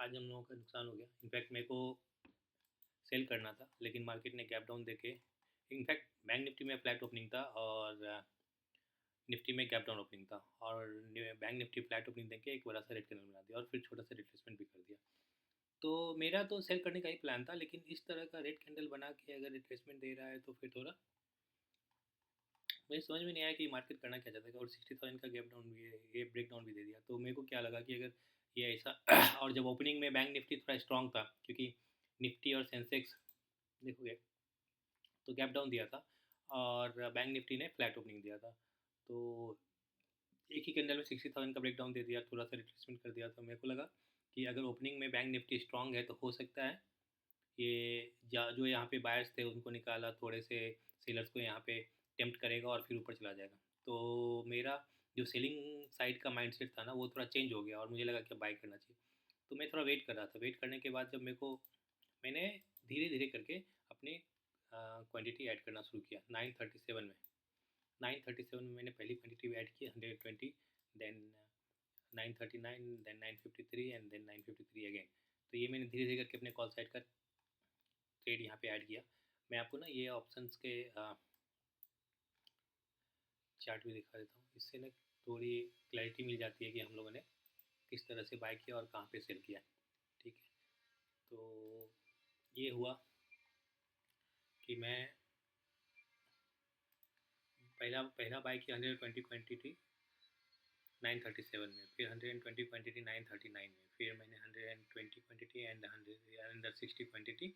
आज हम लोगों का नुकसान हो गया। इनफैक्ट मेरे को सेल करना था लेकिन मार्केट ने गैप डाउन देके, इनफैक्ट बैंक निफ्टी में फ्लैट ओपनिंग था और निफ्टी में गैप डाउन ओपनिंग था, और बैंक निफ्टी फ्लैट ओपनिंग देके एक बड़ा सा रेड कैंडल बना दिया और फिर छोटा सा रिट्रेसमेंट भी कर दिया। तो मेरा तो सेल करने का ही प्लान था, लेकिन इस तरह का रेड कैंडल बना के अगर रिट्रेसमेंट दे रहा है तो फिर थोड़ा मुझे समझ में नहीं आया कि मार्केट करना क्या चाहता है। और 60,000 का गैप डाउन भी है, ये ब्रेक डाउन भी दे दिया। तो मेरे को क्या लगा कि अगर ये ऐसा और जब ओपनिंग में बैंक निफ्टी थोड़ा स्ट्रॉन्ग था, क्योंकि निफ्टी और सेंसेक्स देखोगे तो गैप डाउन दिया था और बैंक निफ्टी ने फ्लैट ओपनिंग दिया था। तो एक ही कैंडल में 60,000 का ब्रेक डाउन दे दिया, थोड़ा सा रिट्रेसमेंट कर दिया। तो मेरे को लगा कि अगर ओपनिंग में बैंक निफ्टी स्ट्रॉन्ग है तो हो सकता है ये जो यहाँ पे बायर्स थे उनको निकाला, थोड़े से सेलर्स को यहाँ पे टेम्प्ट करेगा और फिर ऊपर चला जाएगा। तो मेरा जो सेलिंग साइड का माइंडसेट था ना वो थोड़ा चेंज हो गया और मुझे लगा कि बाय करना चाहिए। तो मैं थोड़ा वेट कर रहा था। वेट करने के बाद जब मेरे को मैंने धीरे धीरे करके अपनी क्वांटिटी ऐड करना शुरू किया 937 में। 937 में मैंने पहली क्वांटिटी ऐड की 120, then 939, then 953 and then 953 again. तो ये मैंने धीरे धीरे करके अपने कॉल साइड का ट्रेड यहाँ पे ऐड किया। मैं आपको ना ये ऑप्शंस के चार्ट भी दिखा देता हूँ, इससे ना थोड़ी क्लैरिटी मिल जाती है कि हम लोगों ने किस तरह से बाय किया और कहाँ पे सेल किया। ठीक है, तो ये हुआ कि मैं पहला पहला बाय किया 120 क्वान्टिटी 937 में, फिर 120 क्वान्टिटी 939 में, फिर मैंने 120 क्वान्टिटी एंड 160 क्वान्टिटी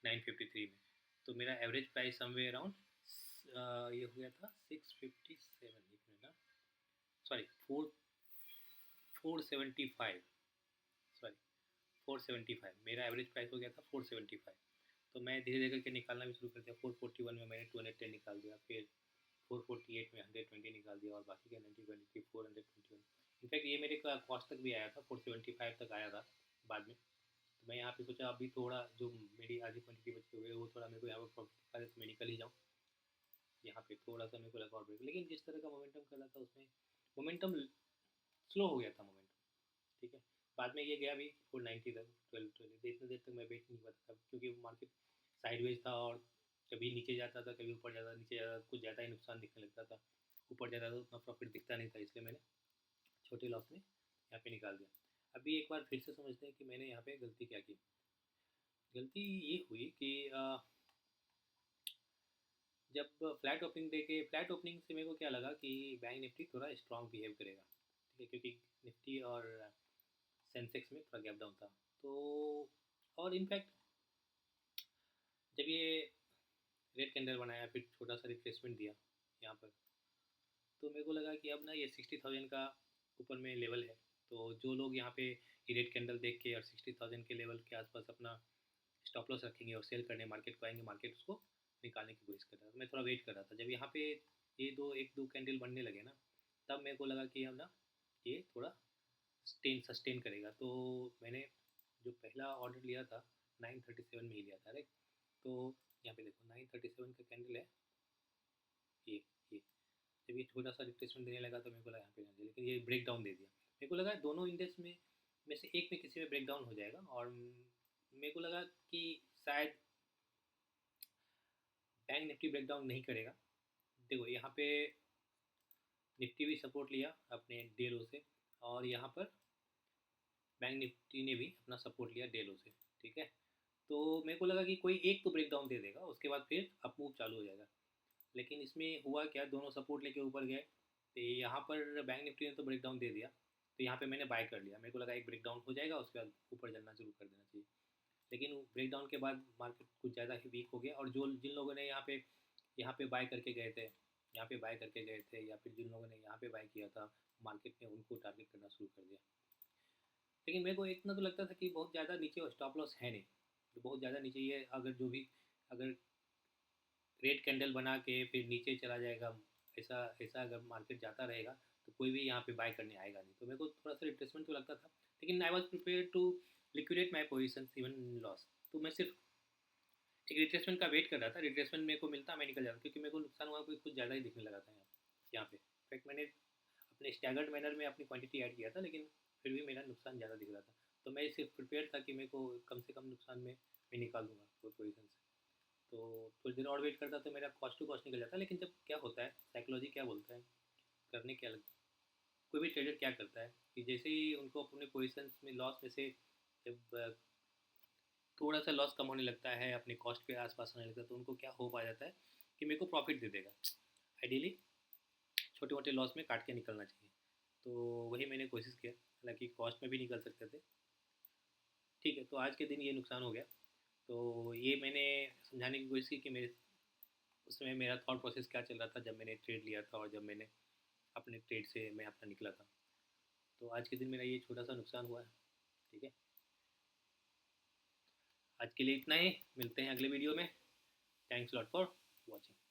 953 में। तो मेरा एवरेज प्राइस समवे अराउंड ये हो गया था 657, एक मिनट ना, सॉरी 475, सॉरी 475 मेरा एवरेज प्राइस हो गया था 475। तो मैं धीरे धीरे करके निकालना भी शुरू कर दिया। 441 में मैंने 210 निकाल दिया, फिर 448 में 120 निकाल दिया और बाकी का 90 421। इनफैक्ट ये मेरे का कॉस्ट तक भी आया था, 475 तक आया था बाद में। तो मैं यहाँ पे सोचा अभी थोड़ा जो मेरी आधी क्वांटिटी बची हुई है वो थोड़ा मेरे को यहाँ पर प्रॉफिट दिखा दे तो मैं निकल ही जाऊँ। यहाँ पे थोड़ा सा मेरे को लगा और ब्रेक, लेकिन जिस तरह का मोमेंटम कर रहा था उसमें मोमेंटम स्लो हो गया था मोमेंटम। ठीक है, बाद में ये गया भी 490 तक, 12 इतने देर तक मैं वेट नहीं करता था क्योंकि मार्केट साइडवेज था और कभी नीचे जाता था, कभी ऊपर जाता, नीचे जाता, कुछ ज़्यादा ही नुकसान दिखने लगता था। ऊपर जाता था उतना प्रॉफिट दिखता नहीं था, इसलिए मैंने छोटे लॉस में यहाँ पे निकाल दिया। अभी एक बार फिर से समझते हैं कि मैंने यहाँ पे गलती क्या की। गलती ये हुई कि जब फ्लैट ओपनिंग दे के, फ्लैट ओपनिंग से मेरे को क्या लगा कि बैंक निफ्टी थोड़ा स्ट्रॉन्ग बिहेव करेगा। ठीक है, क्योंकि निफ्टी और सेंसेक्स में थोड़ा गैप डाउन था। तो और इनफैक्ट जब ये रेड कैंडल बनाया फिर छोटा सा रिट्रेसमेंट दिया यहाँ पर, तो मेरे को लगा कि अब ना ये 60,000 का ऊपर में लेवल है। तो जो लोग यहाँ पे ये रेड कैंडल देख के और 60,000 के लेवल के आसपास अपना स्टॉप लॉस रखेंगे और सेल करने मार्केट को आएंगे, मार्केट उसको निकालने की कोशिश कर रहा था। मैं थोड़ा वेट कर रहा था। जब यहाँ पे ये एक दो कैंडल बनने लगे ना, तब मेरे को लगा कि अब ना ये थोड़ा सस्टेन करेगा। तो मैंने जो पहला ऑर्डर लिया था 937 में ही लिया था, राइट। तो यहाँ पे देखो 937 का कैंडल है ये ये जब ये छोटा सा रिट्रेसमेंट देने लगा तो मेरे को लगा यहाँ पे जाना चाहिए, लेकिन ये ब्रेक डाउन दे दिया। मेरे को लगा दोनों इंडेक्स में से एक में किसी में ब्रेक डाउन हो जाएगा, और मेरे को लगा कि शायद बैंक निफ्टी ब्रेक डाउन नहीं करेगा। देखो यहाँ पे निफ्टी भी सपोर्ट लिया अपने डे लो से, और यहाँ पर बैंक निफ्टी ने भी अपना सपोर्ट लिया डे लो से। ठीक है, तो मेरे को लगा कि कोई एक तो ब्रेक डाउन दे देगा, उसके बाद फिर अप मूव चालू हो जाएगा। लेकिन इसमें हुआ क्या, दोनों सपोर्ट लेके ऊपर गए। तो यहाँ पर बैंक निफ्टी ने तो ब्रेक डाउन दे दिया, तो यहाँ पे मैंने बाय कर लिया। मेरे को लगा एक ब्रेक डाउन हो जाएगा उसके बाद ऊपर चलना शुरू कर देना चाहिए। लेकिन ब्रेक डाउन के बाद मार्केट कुछ ज़्यादा ही वीक हो गया, और जो जिन लोगों ने यहाँ पे बाय करके गए थे, यहाँ पे बाय करके गए थे, या फिर जिन लोगों ने यहाँ पे बाय किया था, मार्केट ने उनको टारगेट करना शुरू कर दिया। लेकिन मेरे को इतना तो लगता था कि बहुत ज़्यादा नीचे स्टॉप लॉस है नहीं, तो बहुत ज़्यादा नीचे ये अगर जो भी अगर रेड कैंडल बना के फिर नीचे चला जाएगा, ऐसा ऐसा अगर मार्केट जाता रहेगा तो कोई भी यहाँ पे बाय करने आएगा नहीं। तो मेरे को थोड़ा सा रिट्रेसमेंट तो लगता था, लेकिन I was prepare to liquidate my position even loss. तो मैं सिर्फ एक रिट्रेसमेंट का वेट कर रहा था। रिट्रेसमेंट मेरे को मिलता मैं निकल जाता, क्योंकि मेरे को नुकसान हुआ कोई कुछ ज़्यादा ही दिखने लगा था यहाँ पे। इनफैक्ट मैंने अपने स्टैगर्ड मैनर में अपनी क्वांटिटी ऐड किया था, लेकिन फिर भी मेरा नुकसान ज़्यादा दिख रहा था। तो मैं सिर्फ प्रिपेयर था कि मेरे को कम से कम नुकसान में मैं निकाल दूंगा कोई पोजीशन से। तो थोड़ी देर और वेट करता तो मेरा कॉस्ट टू कॉस्ट निकल जाता। लेकिन जब क्या होता है, साइकोलॉजी क्या बोलता है, करने क्या लगता है, कोई भी ट्रेडर क्या करता है कि जैसे ही उनको अपने पोजीशन में लॉस में से जब थोड़ा सा लॉस कम होने लगता है, अपने कॉस्ट के आसपास आने लगता है, तो उनको क्या होप आ जाता है कि मेरे को प्रॉफिट दे देगा। आइडियली छोटे मोटे लॉस में काट के निकलना चाहिए। तो वही मैंने कोशिश किया, हालांकि कॉस्ट में भी निकल सकते थे। ठीक है, तो आज के दिन ये नुकसान हो गया। तो ये मैंने समझाने की कोशिश की कि मेरे उस समय मेरा थॉट प्रोसेस क्या चल रहा था जब मैंने ट्रेड लिया था और जब मैंने अपने ट्रेड से मैं अपना निकला था। तो आज के दिन मेरा ये छोटा सा नुकसान हुआ है। ठीक है, आज के लिए इतना ही, मिलते हैं अगले वीडियो में। Thanks lot for watching.